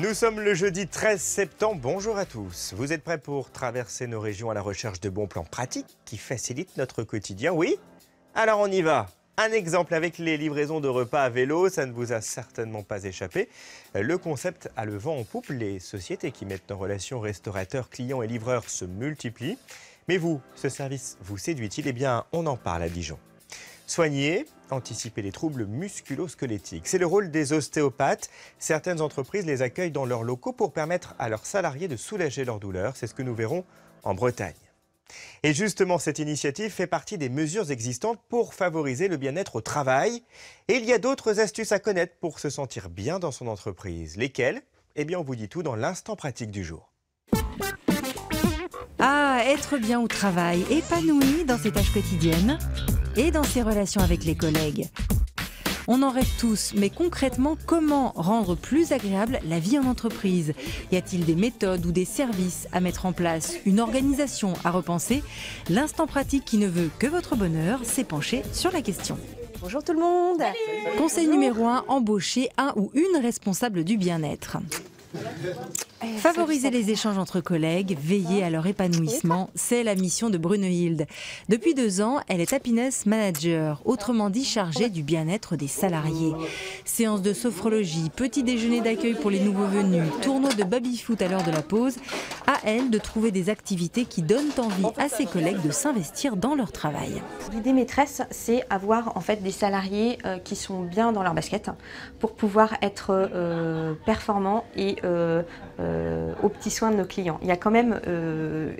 Nous sommes le jeudi 13 septembre. Bonjour à tous. Vous êtes prêts pour traverser nos régions à la recherche de bons plans pratiques qui facilitent notre quotidien? Oui? Alors on y va. Un exemple avec les livraisons de repas à vélo, ça ne vous a certainement pas échappé. Le concept a le vent en poupe. Les sociétés qui mettent en relation restaurateurs, clients et livreurs se multiplient. Mais vous, ce service vous séduit-il? Eh bien, on en parle à Dijon. Soigner, anticiper les troubles musculo-squelettiques. C'est le rôle des ostéopathes. Certaines entreprises les accueillent dans leurs locaux pour permettre à leurs salariés de soulager leurs douleurs. C'est ce que nous verrons en Bretagne. Et justement, cette initiative fait partie des mesures existantes pour favoriser le bien-être au travail. Et il y a d'autres astuces à connaître pour se sentir bien dans son entreprise. Lesquelles? Eh bien, on vous dit tout dans l'instant pratique du jour. Ah, être bien au travail, épanoui dans ses tâches quotidiennes et dans ses relations avec les collègues. On en rêve tous, mais concrètement, comment rendre plus agréable la vie en entreprise? Y a-t-il des méthodes ou des services à mettre en place? Une organisation à repenser? L'instant pratique qui ne veut que votre bonheur s'est penché sur la question. Bonjour tout le monde. Salut. Conseil numéro 1, embaucher un ou une responsable du bien-être. Favoriser les échanges entre collègues, veiller à leur épanouissement, c'est la mission de Brunehilde. Depuis 2 ans, elle est happiness manager, autrement dit chargée du bien-être des salariés. Séances de sophrologie, petit déjeuner d'accueil pour les nouveaux venus, tournoi de baby-foot à l'heure de la pause, à elle de trouver des activités qui donnent envie à ses collègues de s'investir dans leur travail. L'idée maîtresse, c'est avoir en fait des salariés qui sont bien dans leur basket pour pouvoir être performants et aux petits soins de nos clients. Il y a quand même,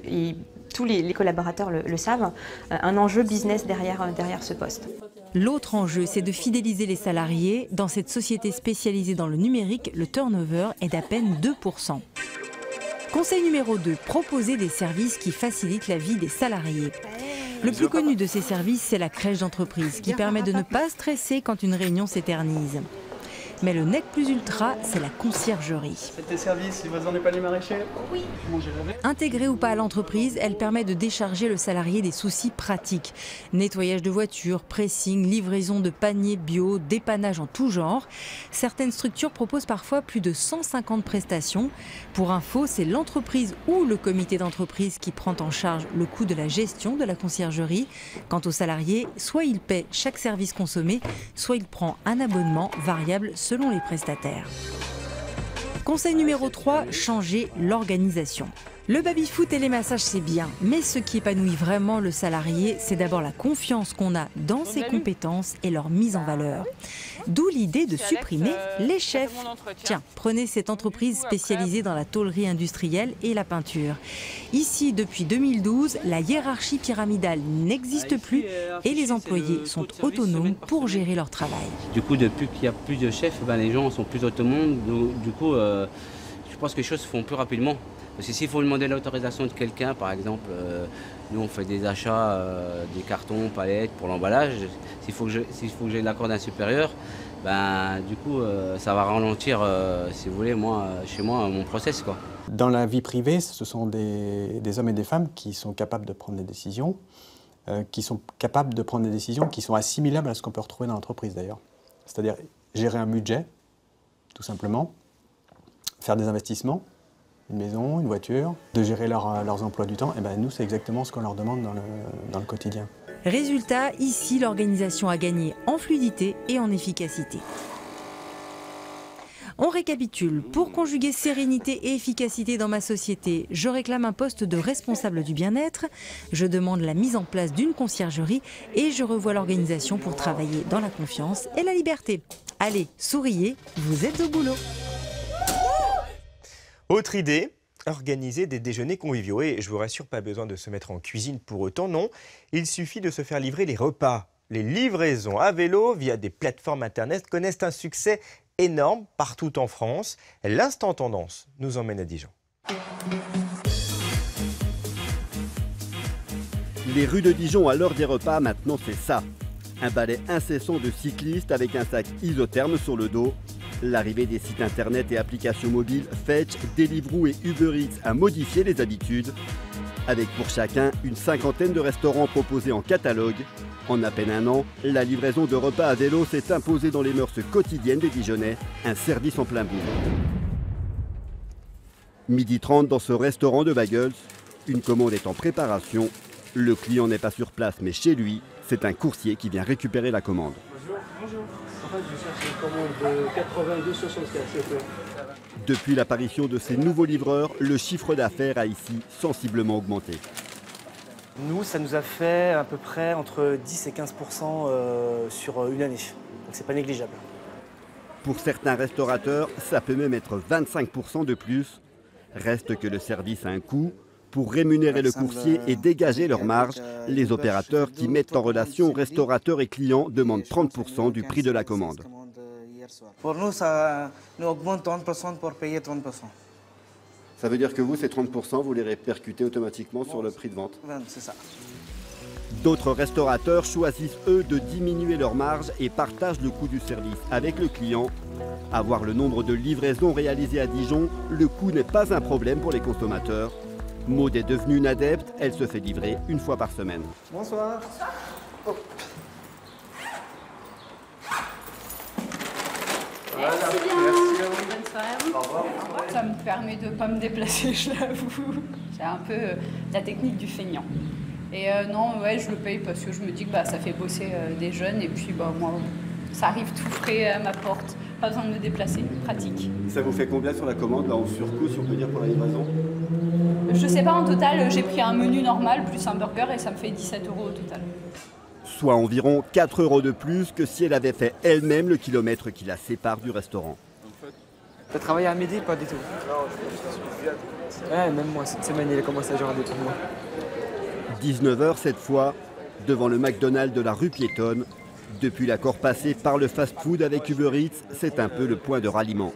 et tous les collaborateurs le savent, un enjeu business derrière ce poste. L'autre enjeu, c'est de fidéliser les salariés. Dans cette société spécialisée dans le numérique, le turnover est d'à peine 2%. Conseil numéro 2, proposer des services qui facilitent la vie des salariés. Le plus connu de ces services, c'est la crèche d'entreprise, qui permet de ne pas stresser quand une réunion s'éternise. Mais le nec plus ultra, c'est la conciergerie. Faites tes services, livraison des paniers maraîchers? Oui. Intégrée ou pas à l'entreprise, elle permet de décharger le salarié des soucis pratiques. Nettoyage de voitures, pressing, livraison de paniers bio, dépannage en tout genre. Certaines structures proposent parfois plus de 150 prestations. Pour info, c'est l'entreprise ou le comité d'entreprise qui prend en charge le coût de la gestion de la conciergerie. Quant aux salariés, soit il paie chaque service consommé, soit il prend un abonnement variable selon les prestataires. Conseil numéro 3, changer l'organisation. Le baby-foot et les massages, c'est bien, mais ce qui épanouit vraiment le salarié, c'est d'abord la confiance qu'on a dans ses compétences et leur mise en valeur. D'où l'idée de supprimer les chefs. Tiens, prenez cette entreprise spécialisée dans la tôlerie industrielle et la peinture. Ici, depuis 2012, la hiérarchie pyramidale n'existe plus et les employés sont autonomes pour gérer leur travail. Du coup, depuis qu'il y a plus de chefs, les gens sont plus autonomes. Du coup, je pense que les choses se font plus rapidement. Parce que s'il faut demander l'autorisation de quelqu'un, par exemple, nous on fait des achats, des cartons, palettes pour l'emballage, s'il faut que j'ai l'accord d'un supérieur, du coup ça va ralentir, si vous voulez, chez moi, mon process, quoi. Dans la vie privée, ce sont des hommes et des femmes qui sont capables de prendre des décisions, qui sont assimilables à ce qu'on peut retrouver dans l'entreprise d'ailleurs. C'est-à-dire gérer un budget, tout simplement, faire des investissements, une maison, une voiture, de gérer leurs emplois du temps, et nous c'est exactement ce qu'on leur demande dans le quotidien. Résultat, ici l'organisation a gagné en fluidité et en efficacité. On récapitule. Pour conjuguer sérénité et efficacité dans ma société, je réclame un poste de responsable du bien-être, je demande la mise en place d'une conciergerie et je revois l'organisation pour travailler dans la confiance et la liberté. Allez, souriez, vous êtes au boulot. Autre idée, organiser des déjeuners conviviaux. Et je vous rassure, pas besoin de se mettre en cuisine pour autant, non. Il suffit de se faire livrer les repas. Les livraisons à vélo via des plateformes internet connaissent un succès énorme partout en France. L'instant tendance nous emmène à Dijon. Les rues de Dijon à l'heure des repas, maintenant c'est ça. Un balai incessant de cyclistes avec un sac isotherme sur le dos. L'arrivée des sites internet et applications mobiles Fetch, Deliveroo et Uber Eats a modifié les habitudes. Avec pour chacun une 50aine de restaurants proposés en catalogue. En à peine un an, la livraison de repas à vélo s'est imposée dans les mœurs quotidiennes des Dijonnais, un service en plein boom. 12h30 dans ce restaurant de bagels. Une commande est en préparation. Le client n'est pas sur place mais chez lui. C'est un coursier qui vient récupérer la commande. Bonjour. En fait, je cherche une commande de 82,75. Depuis l'apparition de ces nouveaux livreurs, le chiffre d'affaires a ici sensiblement augmenté. Nous, ça nous a fait à peu près entre 10 et 15% sur une année. Donc c'est pas négligeable. Pour certains restaurateurs, ça peut même être 25% de plus. Reste que le service a un coût. Pour rémunérer le coursier et dégager leur marge, les opérateurs qui mettent en relation restaurateurs et clients demandent 30% du prix de la commande. Pour nous, ça nous augmente 30% pour payer 30%. Ça veut dire que vous, ces 30%, vous les répercutez automatiquement sur le prix de vente? C'est ça. D'autres restaurateurs choisissent, eux, de diminuer leur marge et partagent le coût du service avec le client. Avoir le nombre de livraisons réalisées à Dijon, le coût n'est pas un problème pour les consommateurs. Maud est devenue une adepte, elle se fait livrer une fois par semaine. Bonsoir. Hop. Voilà, merci à vous. Bonne soirée à vous. Au revoir. Ça me permet de ne pas me déplacer, je l'avoue. C'est un peu la technique du feignant. Et non, ouais, je le paye parce que je me dis que ça fait bosser des jeunes et puis moi, ça arrive tout frais à ma porte. Pas besoin de me déplacer, pratique. Ça vous fait combien sur la commande, là, en surcoût, si on peut dire, pour la livraison? Je sais pas, en total, j'ai pris un menu normal plus un burger et ça me fait 17 € au total. Soit environ 4 € de plus que si elle avait fait elle-même le kilomètre qui la sépare du restaurant. T'as travaillé à midi? Pas du tout. Non, ouais, même moi, cette semaine, il a commencé à regarder pour moi. 19h cette fois, devant le McDonald's de la rue piétonne. Depuis l'accord passé par le fast-food avec Uber Eats, c'est un peu le point de ralliement.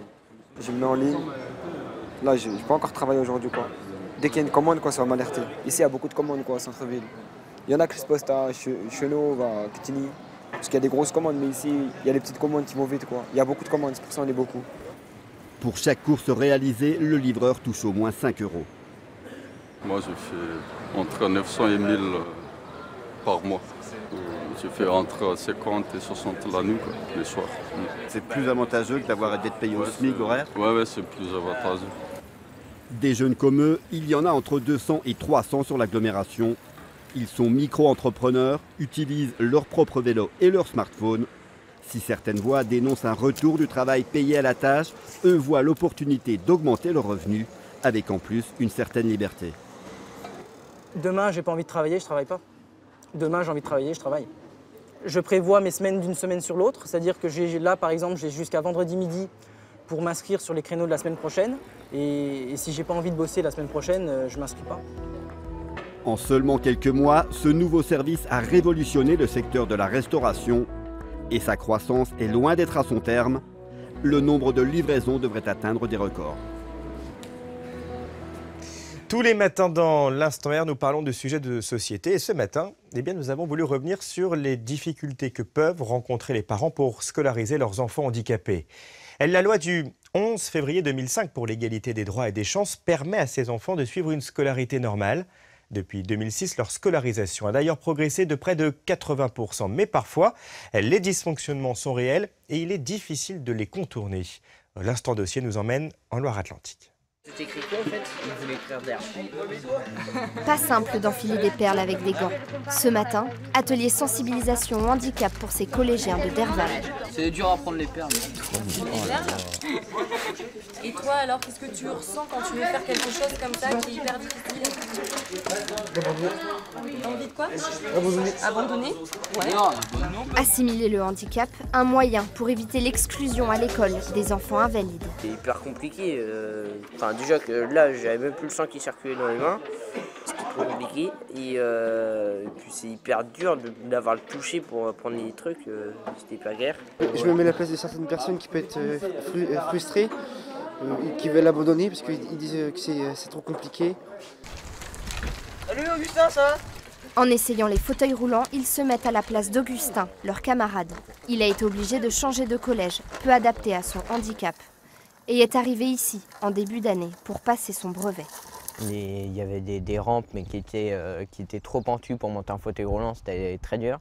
Je me mets en ligne. Là, je n'ai pas encore travaillé aujourd'hui, quoi. Dès qu'il y a une commande, ça va m'alerter. Ici, il y a beaucoup de commandes, au centre-ville. Il y en a qui se postent à Chenot, à Quetigny, parce qu'il y a des grosses commandes, mais ici, il y a les petites commandes qui vont vite, quoi. Il y a beaucoup de commandes, c'est pour ça qu'on est beaucoup. Pour chaque course réalisée, le livreur touche au moins 5 €. Moi, je fais entre 900 et 1000 par mois. Je fais entre 50 et 60 la nuit, les soirs. C'est plus avantageux que d'être payé au SMIC horaire? Ouais, c'est plus avantageux. Des jeunes comme eux, il y en a entre 200 et 300 sur l'agglomération. Ils sont micro-entrepreneurs, utilisent leur propre vélo et leur smartphone. Si certaines voix dénoncent un retour du travail payé à la tâche, eux voient l'opportunité d'augmenter leurs revenus, avec en plus une certaine liberté. Demain, j'ai pas envie de travailler, je travaille pas. Demain, j'ai envie de travailler, je travaille. Je prévois mes semaines d'une semaine sur l'autre, c'est-à-dire que là, par exemple, j'ai jusqu'à vendredi midi pour m'inscrire sur les créneaux de la semaine prochaine. Et si j'ai pas envie de bosser la semaine prochaine, je m'inscris pas. En seulement quelques mois, ce nouveau service a révolutionné le secteur de la restauration et sa croissance est loin d'être à son terme. Le nombre de livraisons devrait atteindre des records. Tous les matins dans l'Instant R, nous parlons de sujets de société. Et ce matin, nous avons voulu revenir sur les difficultés que peuvent rencontrer les parents pour scolariser leurs enfants handicapés. La loi du 11 février 2005 pour l'égalité des droits et des chances permet à ces enfants de suivre une scolarité normale. Depuis 2006, leur scolarisation a d'ailleurs progressé de près de 80%. Mais parfois, les dysfonctionnements sont réels et il est difficile de les contourner. L'Instant Dossier nous emmène en Loire-Atlantique. C'est écrit quoi en fait? Il voulait écrire d'air. Pas simple d'enfiler des perles avec des gants. Ce matin, atelier sensibilisation au handicap pour ces collégiens de Derval. C'est dur à prendre les perles. Et toi alors, qu'est-ce que tu ressens quand tu veux faire quelque chose comme ça qui est hyper difficile? Envie de quoi? Abandonner? Ouais. Assimiler le handicap, un moyen pour éviter l'exclusion à l'école des enfants invalides. C'est hyper compliqué. Déjà que là, j'avais même plus le sang qui circulait dans les mains. C'était trop compliqué. Et puis c'est hyper dur d'avoir le toucher pour prendre les trucs. C'était hyper galère. Je me mets à la place de certaines personnes qui peuvent être frustrées, qui veulent abandonner parce qu'ils disent que c'est trop compliqué. Salut Augustin, ça va? En essayant les fauteuils roulants, ils se mettent à la place d'Augustin, leur camarade. Il a été obligé de changer de collège, peu adapté à son handicap. Et est arrivé ici, en début d'année, pour passer son brevet. Il y avait des rampes, mais qui étaient trop pentues pour monter un fauteuil roulant, c'était très dur.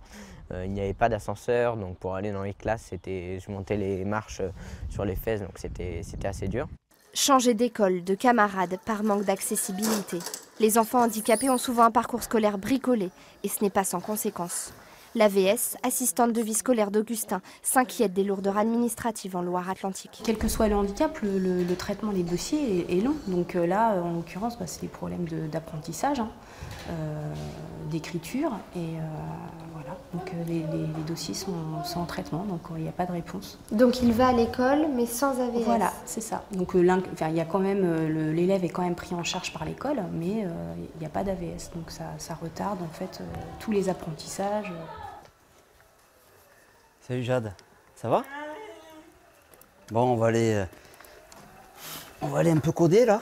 Il n'y avait pas d'ascenseur, donc pour aller dans les classes, je montais les marches sur les fesses, donc c'était assez dur. Changer d'école, de camarades, par manque d'accessibilité. Les enfants handicapés ont souvent un parcours scolaire bricolé et ce n'est pas sans conséquences. L'AVS, assistante de vie scolaire d'Augustin, s'inquiète des lourdeurs administratives en Loire-Atlantique. Quel que soit le handicap, le traitement des dossiers est long. Donc là, en l'occurrence, c'est des problèmes d'apprentissage, d'écriture. Et voilà, donc les dossiers sont en traitement, donc il n'y a pas de réponse. Donc il va à l'école, mais sans AVS. Voilà, c'est ça. Donc il y a quand même, l'élève est quand même pris en charge par l'école, mais il n'y a pas d'AVS. Donc ça retarde en fait tous les apprentissages. Salut Jade, ça va? Bon, on va aller un peu coder là,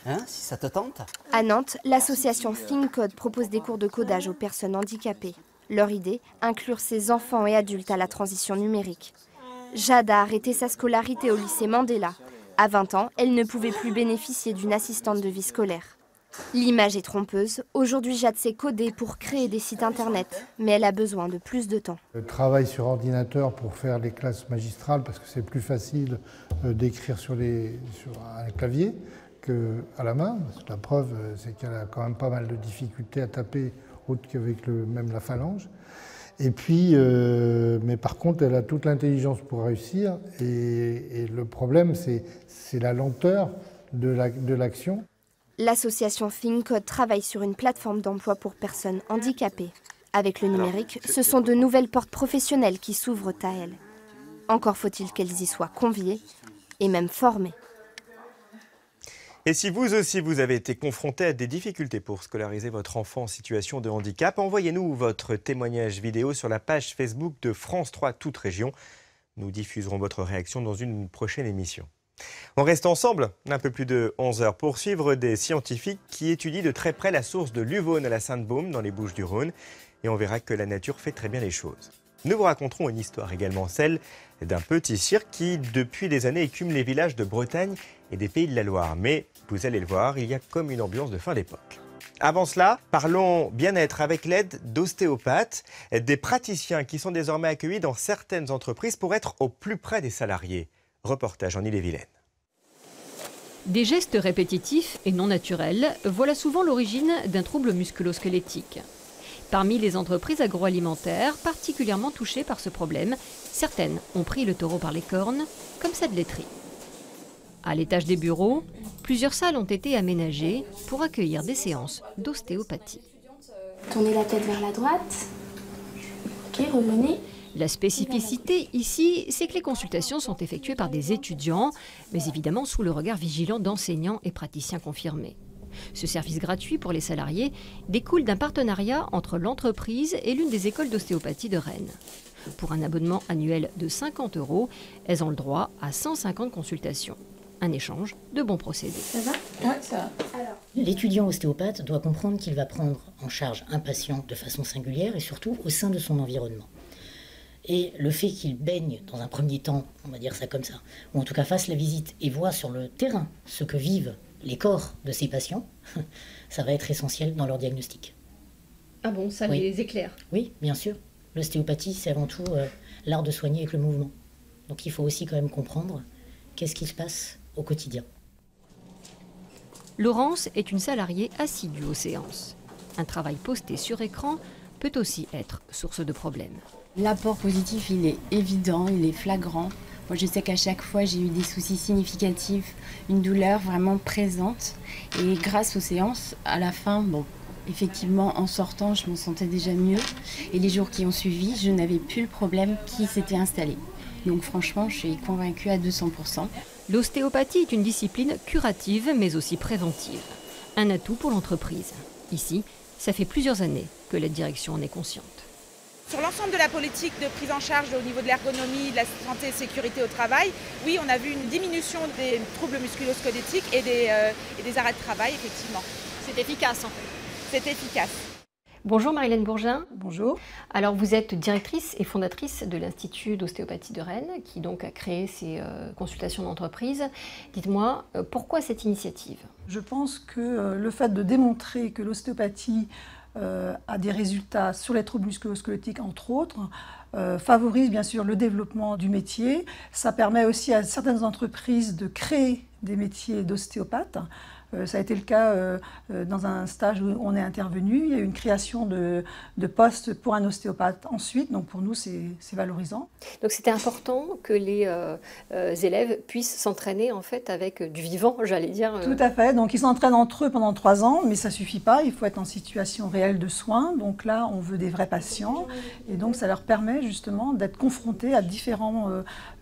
hein, si ça te tente. À Nantes, l'association ThinkCode propose des cours de codage aux personnes handicapées. Leur idée, inclure ces enfants et adultes à la transition numérique. Jade a arrêté sa scolarité au lycée Mandela. À 20 ans, elle ne pouvait plus bénéficier d'une assistante de vie scolaire. L'image est trompeuse. Aujourd'hui, Jade sait coder pour créer des sites internet, mais elle a besoin de plus de temps. Je travaille sur ordinateur pour faire les classes magistrales parce que c'est plus facile d'écrire sur un clavier qu'à la main. La preuve, c'est qu'elle a quand même pas mal de difficultés à taper autre qu'avec même la phalange. Et puis, mais par contre, elle a toute l'intelligence pour réussir. Et le problème, c'est la lenteur de l'action. L'association ThinkCode travaille sur une plateforme d'emploi pour personnes handicapées. Avec le numérique, ce sont de nouvelles portes professionnelles qui s'ouvrent à elles. Encore faut-il qu'elles y soient conviées et même formées. Et si vous aussi vous avez été confronté à des difficultés pour scolariser votre enfant en situation de handicap, envoyez-nous votre témoignage vidéo sur la page Facebook de France 3 Toute Région. Nous diffuserons votre réaction dans une prochaine émission. On reste ensemble un peu plus de 11 heures pour suivre des scientifiques qui étudient de très près la source de l'Uvonne à la Sainte-Baume dans les Bouches-du-Rhône. Et on verra que la nature fait très bien les choses. Nous vous raconterons une histoire également, celle d'un petit cirque qui, depuis des années, écume les villages de Bretagne et des Pays de la Loire. Mais vous allez le voir, il y a comme une ambiance de fin d'époque. Avant cela, parlons bien-être avec l'aide d'ostéopathes, des praticiens qui sont désormais accueillis dans certaines entreprises pour être au plus près des salariés. Reportage en Ille-et-Vilaine. Des gestes répétitifs et non naturels, voilà souvent l'origine d'un trouble musculo-squelettique. Parmi les entreprises agroalimentaires particulièrement touchées par ce problème, certaines ont pris le taureau par les cornes, comme cette laiterie. À l'étage des bureaux, plusieurs salles ont été aménagées pour accueillir des séances d'ostéopathie. Tournez la tête vers la droite. Ok, revenez. La spécificité ici, c'est que les consultations sont effectuées par des étudiants, mais évidemment sous le regard vigilant d'enseignants et praticiens confirmés. Ce service gratuit pour les salariés découle d'un partenariat entre l'entreprise et l'une des écoles d'ostéopathie de Rennes. Pour un abonnement annuel de 50 €, elles ont le droit à 150 consultations. Un échange de bons procédés. Ça va? Oui, ça va. L'étudiant ostéopathe doit comprendre qu'il va prendre en charge un patient de façon singulière et surtout au sein de son environnement. Et le fait qu'il baigne dans un premier temps, on va dire ça comme ça, ou en tout cas fasse la visite et voit sur le terrain ce que vivent les corps de ces patients, ça va être essentiel dans leur diagnostic. Ah bon, ça Oui. les éclaire? Oui, bien sûr. L'ostéopathie, c'est avant tout l'art de soigner avec le mouvement. Donc il faut aussi quand même comprendre qu'est-ce qui se passe au quotidien. Laurence est une salariée assidue aux séances. Un travail posté sur écran peut aussi être source de problèmes. L'apport positif, il est évident, il est flagrant. Moi, je sais qu'à chaque fois, j'ai eu des soucis significatifs, une douleur vraiment présente. Et grâce aux séances, à la fin, bon, effectivement, en sortant, je me sentais déjà mieux. Et les jours qui ont suivi, je n'avais plus le problème qui s'était installé. Donc franchement, je suis convaincue à 200%. L'ostéopathie est une discipline curative, mais aussi préventive. Un atout pour l'entreprise. Ici, ça fait plusieurs années que la direction en est consciente. Sur l'ensemble de la politique de prise en charge au niveau de l'ergonomie, de la santé et sécurité au travail, oui, on a vu une diminution des troubles musculo-squelettiques et des arrêts de travail, effectivement. C'est efficace, en fait. C'est efficace. Bonjour Marie-Hélène Bourgin. Bonjour. Alors vous êtes directrice et fondatrice de l'Institut d'ostéopathie de Rennes, qui donc a créé ces consultations d'entreprise. Dites-moi, pourquoi cette initiative? Je pense que le fait de démontrer que l'ostéopathie a des résultats sur les troubles musculo-squelettiques, entre autres, favorise bien sûr le développement du métier. Ça permet aussi à certaines entreprises de créer des métiers d'ostéopathe. Ça a été le cas dans un stage où on est intervenu. Il y a eu une création de postes pour un ostéopathe ensuite. Donc pour nous, c'est valorisant. Donc c'était important que les élèves puissent s'entraîner en fait avec du vivant, j'allais dire. Tout à fait. Donc ils s'entraînent entre eux pendant 3 ans, mais ça ne suffit pas. Il faut être en situation réelle de soins. Donc là, on veut des vrais patients. Et donc ça leur permet justement d'être confrontés à différents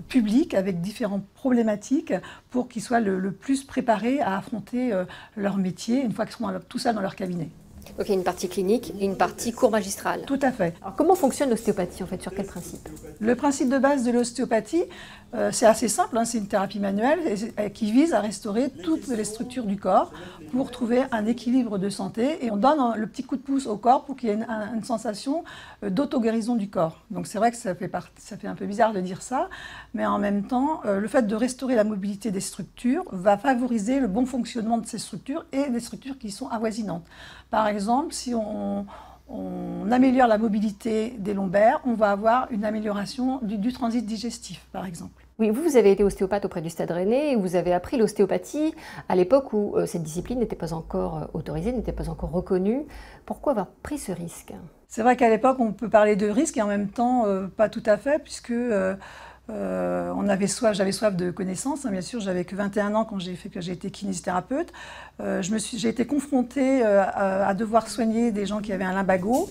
publics avec différentes problématiques pour qu'ils soient le plus préparés à affronter leur métier une fois qu'ils seront tout seuls dans leur cabinet. Donc il y a une partie clinique et une partie cours magistral. Tout à fait. Alors comment fonctionne l'ostéopathie en fait? Sur quel principe? Le principe de base de l'ostéopathie, c'est assez simple, hein, c'est une thérapie manuelle qui vise à restaurer toutes les structures du corps pour trouver un équilibre de santé. Et on donne le petit coup de pouce au corps pour qu'il y ait une sensation d'auto-guérison du corps. Donc c'est vrai que ça fait un peu bizarre de dire ça, mais en même temps, le fait de restaurer la mobilité des structures va favoriser le bon fonctionnement de ces structures et des structures qui sont avoisinantes. Par exemple, si on améliore la mobilité des lombaires, on va avoir une amélioration du transit digestif, par exemple. Oui, vous avez été ostéopathe auprès du Stade Rennais et vous avez appris l'ostéopathie à l'époque où cette discipline n'était pas encore autorisée, n'était pas encore reconnue. Pourquoi avoir pris ce risque? C'est vrai qu'à l'époque, on peut parler de risque et en même temps, pas tout à fait, puisque j'avais soif de connaissances. Hein, bien sûr, j'avais que 21 ans quand j'ai été kinésithérapeute. J'ai été confrontée à devoir soigner des gens qui avaient un lumbago.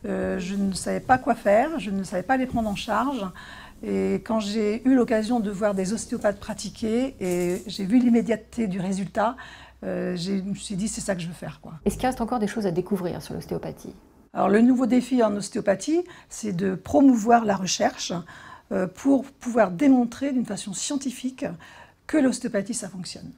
Je ne savais pas quoi faire, je ne savais pas les prendre en charge. Et quand j'ai eu l'occasion de voir des ostéopathes pratiquer et j'ai vu l'immédiateté du résultat, je me suis dit c'est ça que je veux faire, quoi. Est-ce qu'il reste encore des choses à découvrir sur l'ostéopathie? Alors le nouveau défi en ostéopathie, c'est de promouvoir la recherche pour pouvoir démontrer d'une façon scientifique que l'ostéopathie, ça fonctionne.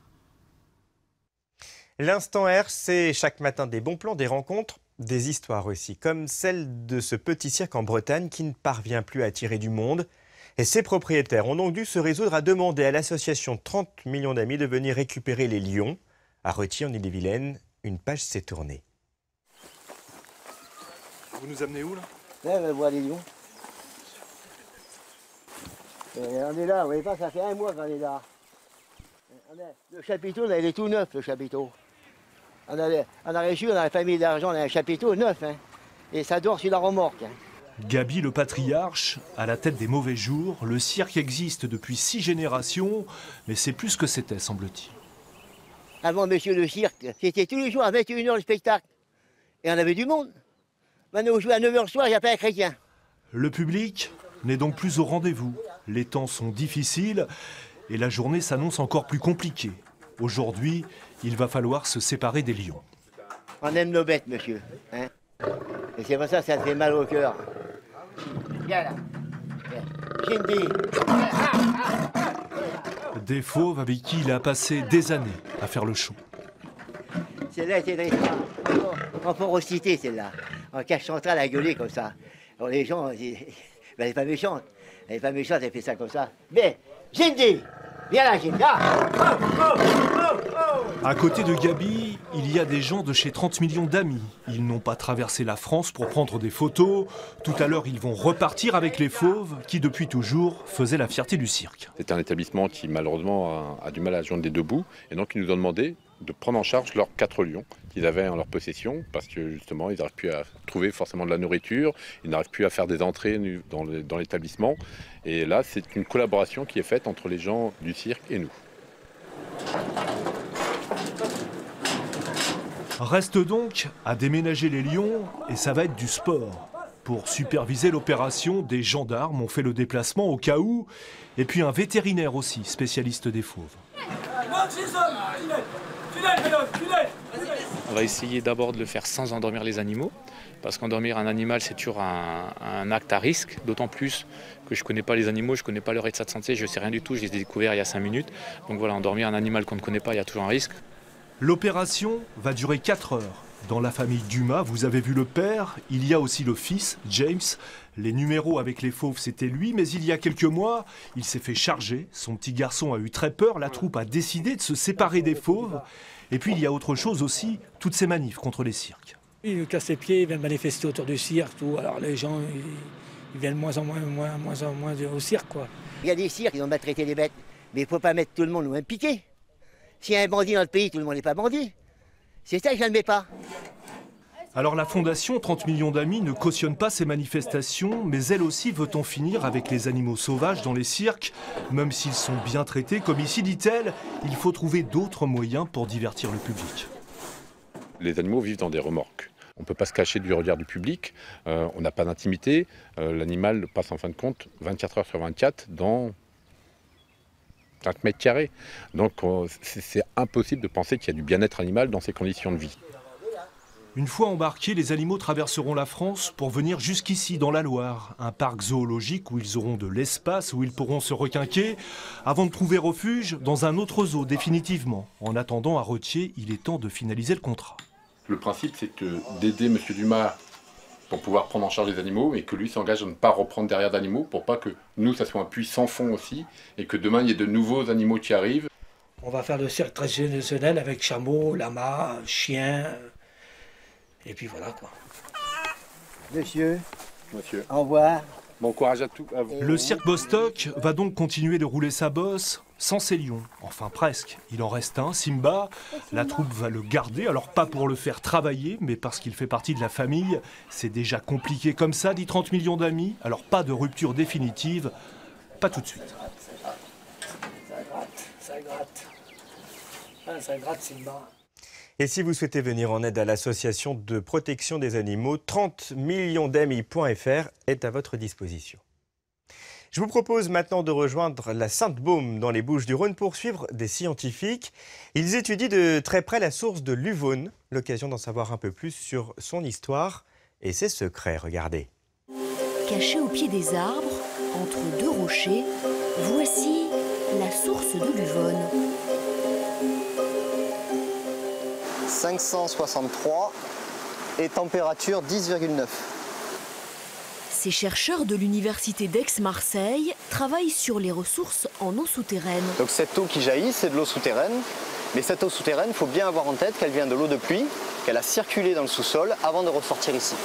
L'instant R, c'est chaque matin des bons plans, des rencontres, des histoires aussi, comme celle de ce petit cirque en Bretagne qui ne parvient plus à attirer du monde. Et ses propriétaires ont donc dû se résoudre à demander à l'association 30 millions d'amis de venir récupérer les lions. À Retier, en Ille-et-Vilaine, une page s'est tournée. Vous nous amenez où là? Là, on va voir les lions. On est là, vous voyez pas, ça fait 1 mois qu'on est là. Le chapiteau, il est tout neuf, le chapiteau. On a réussi, on n'avait pas mis d'argent, on a un chapiteau neuf, hein, et ça dort sur la remorque. Hein. Gaby le patriarche, à la tête des mauvais jours, le cirque existe depuis 6 générations, mais c'est plus que c'était, semble-t-il. Avant, monsieur le cirque, c'était tous les jours à 21h le spectacle. Et on avait du monde. Maintenant, on jouait à 9h le soir, il n'y a pas un chrétien. Le public n'est donc plus au rendez-vous. Les temps sont difficiles et la journée s'annonce encore plus compliquée. Aujourd'hui, il va falloir se séparer des lions. On aime nos bêtes, monsieur. Hein, et c'est pour ça que ça te fait mal au cœur. Viens là. Jindy. Des fauves avec qui il a passé des années à faire le show. Celle-là était en porosité, celle-là. En cage centrale à gueuler comme ça. Alors les gens, elle n'est pas méchante. Elle n'est pas méchante, elle fait ça comme ça. Mais, Jindy, viens là, Jindy. À côté de Gaby, il y a des gens de chez 30 millions d'amis. Ils n'ont pas traversé la France pour prendre des photos. Tout à l'heure, ils vont repartir avec les fauves qui, depuis toujours, faisaient la fierté du cirque. C'est un établissement qui, malheureusement, a du mal à joindre les deux bouts. Et donc, ils nous ont demandé de prendre en charge leurs 4 lions qu'ils avaient en leur possession parce que, justement, ils n'arrivent plus à trouver forcément de la nourriture. Ils n'arrivent plus à faire des entrées dans l'établissement. Et là, c'est une collaboration qui est faite entre les gens du cirque et nous. Reste donc à déménager les lions et ça va être du sport. Pour superviser l'opération, des gendarmes ont fait le déplacement au cas où, et puis un vétérinaire aussi, spécialiste des fauves. On va essayer d'abord de le faire sans endormir les animaux, parce qu'endormir un animal c'est toujours un acte à risque, d'autant plus que je ne connais pas les animaux, je ne connais pas leur état de santé, je ne sais rien du tout, je les ai découverts il y a 5 minutes. Donc voilà, endormir un animal qu'on ne connaît pas, il y a toujours un risque. L'opération va durer 4 heures. Dans la famille Dumas, vous avez vu le père, il y a aussi le fils, James. Les numéros avec les fauves, c'était lui, mais il y a quelques mois, il s'est fait charger. Son petit garçon a eu très peur, la troupe a décidé de se séparer des fauves. Et puis il y a autre chose aussi, toutes ces manifs contre les cirques. Il nous casse les pieds, il vient manifester autour du cirque, tout. Alors les gens, ils ils viennent moins en moins au cirque, quoi. Il y a des cirques, ils ont maltraité les bêtes. Mais il ne faut pas mettre tout le monde au même piquet. S'il y a un bandit dans le pays, tout le monde n'est pas bandit. C'est ça que je n'admets pas. Alors la fondation 30 millions d'amis ne cautionne pas ces manifestations, mais elle aussi veut en finir avec les animaux sauvages dans les cirques. Même s'ils sont bien traités, comme ici dit-elle, il faut trouver d'autres moyens pour divertir le public. Les animaux vivent dans des remorques. On ne peut pas se cacher du regard du public, on n'a pas d'intimité. L'animal passe en fin de compte 24 heures sur 24 dans 5 mètres carrés. Donc c'est impossible de penser qu'il y a du bien-être animal dans ces conditions de vie. Une fois embarqués, les animaux traverseront la France pour venir jusqu'ici, dans la Loire. Un parc zoologique où ils auront de l'espace, où ils pourront se requinquer, avant de trouver refuge dans un autre zoo définitivement. En attendant, à Retier, il est temps de finaliser le contrat. Le principe, c'est d'aider M. Dumas pour pouvoir prendre en charge les animaux et que lui s'engage à ne pas reprendre derrière d'animaux pour pas que nous, ça soit un puits sans fond aussi et que demain, il y ait de nouveaux animaux qui arrivent. On va faire le cirque traditionnel avec chameaux, lamas, chiens, et puis voilà quoi. Monsieur, au revoir. Bon courage à tous. Le cirque Bostock va donc continuer de rouler sa bosse sans ses lions. Enfin presque. Il en reste un, Simba. La troupe va le garder, alors pas pour le faire travailler, mais parce qu'il fait partie de la famille. C'est déjà compliqué comme ça, dit 30 millions d'amis. Alors pas de rupture définitive, pas tout de suite. Ça gratte. Ah, ça gratte, Simba. Et si vous souhaitez venir en aide à l'association de protection des animaux, 30millionsdamis.fr est à votre disposition. Je vous propose maintenant de rejoindre la Sainte-Baume dans les Bouches-du-Rhône pour suivre des scientifiques. Ils étudient de très près la source de l'Uvonne, l'occasion d'en savoir un peu plus sur son histoire et ses secrets. Regardez. Caché au pied des arbres, entre deux rochers, voici la source de l'Uvonne. 563 et température 10,9. Ces chercheurs de l'université d'Aix-Marseille travaillent sur les ressources en eau souterraine. Donc cette eau qui jaillit, c'est de l'eau souterraine. Mais cette eau souterraine, il faut bien avoir en tête qu'elle vient de l'eau de pluie, qu'elle a circulé dans le sous-sol avant de ressortir ici.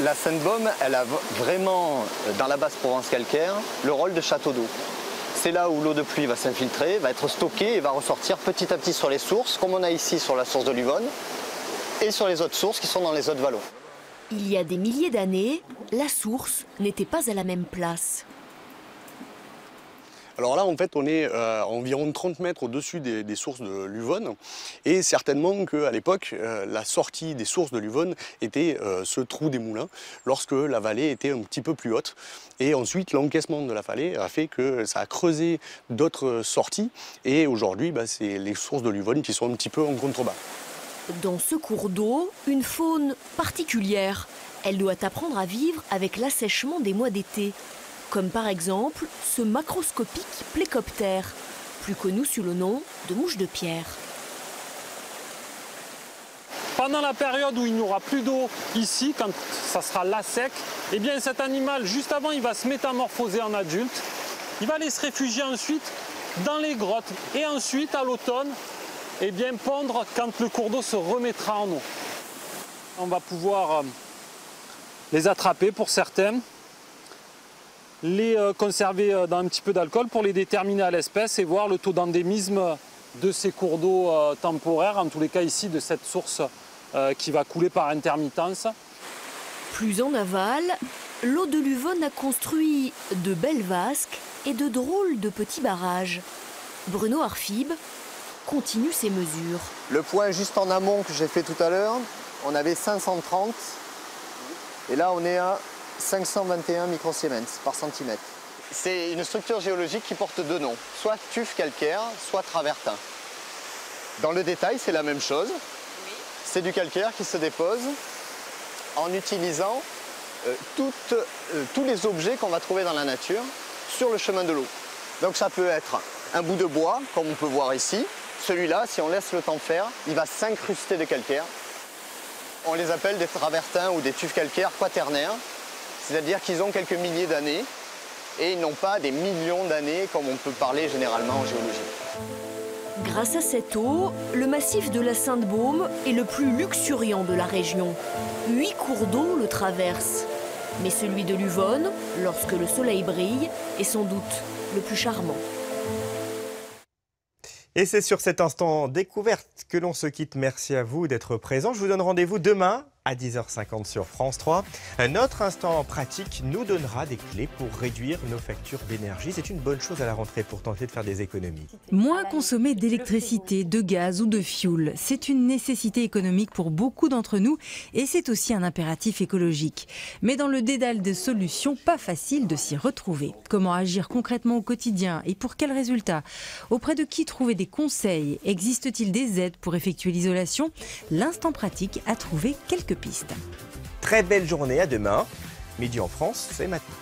La Sainte-Baume, elle a vraiment, dans la basse Provence calcaire, le rôle de château d'eau. C'est là où l'eau de pluie va s'infiltrer, va être stockée et va ressortir petit à petit sur les sources, comme on a ici sur la source de l'Uvonne, et sur les autres sources qui sont dans les autres vallons. Il y a des milliers d'années, la source n'était pas à la même place. Alors là, en fait, on est à environ 30 mètres au-dessus des sources de l'Uvonne. Et certainement qu'à l'époque, la sortie des sources de l'Uvonne était ce trou des Moulins, lorsque la vallée était un petit peu plus haute. Et ensuite, l'encaissement de la vallée a fait que ça a creusé d'autres sorties. Et aujourd'hui, c'est les sources de l'Uvonne qui sont un petit peu en contrebas. Dans ce cours d'eau, une faune particulière. Elle doit apprendre à vivre avec l'assèchement des mois d'été. Comme par exemple ce macroscopique plécoptère, plus connu sous le nom de mouche de pierre. Pendant la période où il n'y aura plus d'eau ici, quand ça sera là sec, eh bien cet animal, juste avant, il va se métamorphoser en adulte. Il va aller se réfugier ensuite dans les grottes. Et ensuite, à l'automne, eh bien pondre quand le cours d'eau se remettra en eau. On va pouvoir les attraper pour certains, les conserver dans un petit peu d'alcool pour les déterminer à l'espèce et voir le taux d'endémisme de ces cours d'eau temporaires, en tous les cas ici de cette source qui va couler par intermittence. Plus en aval, l'eau de l'Uvonne a construit de belles vasques et de drôles de petits barrages. Bruno Arfib continue ses mesures. Le point juste en amont que j'ai fait tout à l'heure, on avait 530 et là on est à 521 microsiemens par centimètre. C'est une structure géologique qui porte deux noms, soit tuf calcaire, soit travertin. Dans le détail, c'est la même chose. C'est du calcaire qui se dépose en utilisant tous les objets qu'on va trouver dans la nature sur le chemin de l'eau. Donc ça peut être un bout de bois, comme on peut voir ici. Celui-là, si on laisse le temps faire, il va s'incruster de calcaire. On les appelle des travertins ou des tufs calcaires quaternaires. C'est-à-dire qu'ils ont quelques milliers d'années et ils n'ont pas des millions d'années comme on peut parler généralement en géologie. Grâce à cette eau, le massif de la Sainte-Baume est le plus luxuriant de la région. 8 cours d'eau le traversent. Mais celui de l'Uvonne, lorsque le soleil brille, est sans doute le plus charmant. Et c'est sur cet instant découverte que l'on se quitte. Merci à vous d'être présents. Je vous donne rendez-vous demain à 10h50 sur France 3. Un autre instant pratique nous donnera des clés pour réduire nos factures d'énergie. C'est une bonne chose à la rentrée pour tenter de faire des économies. Moins consommer d'électricité, de gaz ou de fioul, c'est une nécessité économique pour beaucoup d'entre nous et c'est aussi un impératif écologique. Mais dans le dédale de solutions, pas facile de s'y retrouver. Comment agir concrètement au quotidien et pour quels résultats? Auprès de qui trouver des conseils? Existe-t-il des aides pour effectuer l'isolation? L'instant pratique a trouvé quelques pistes. Très belle journée, à demain. Midi en France, c'est maintenant.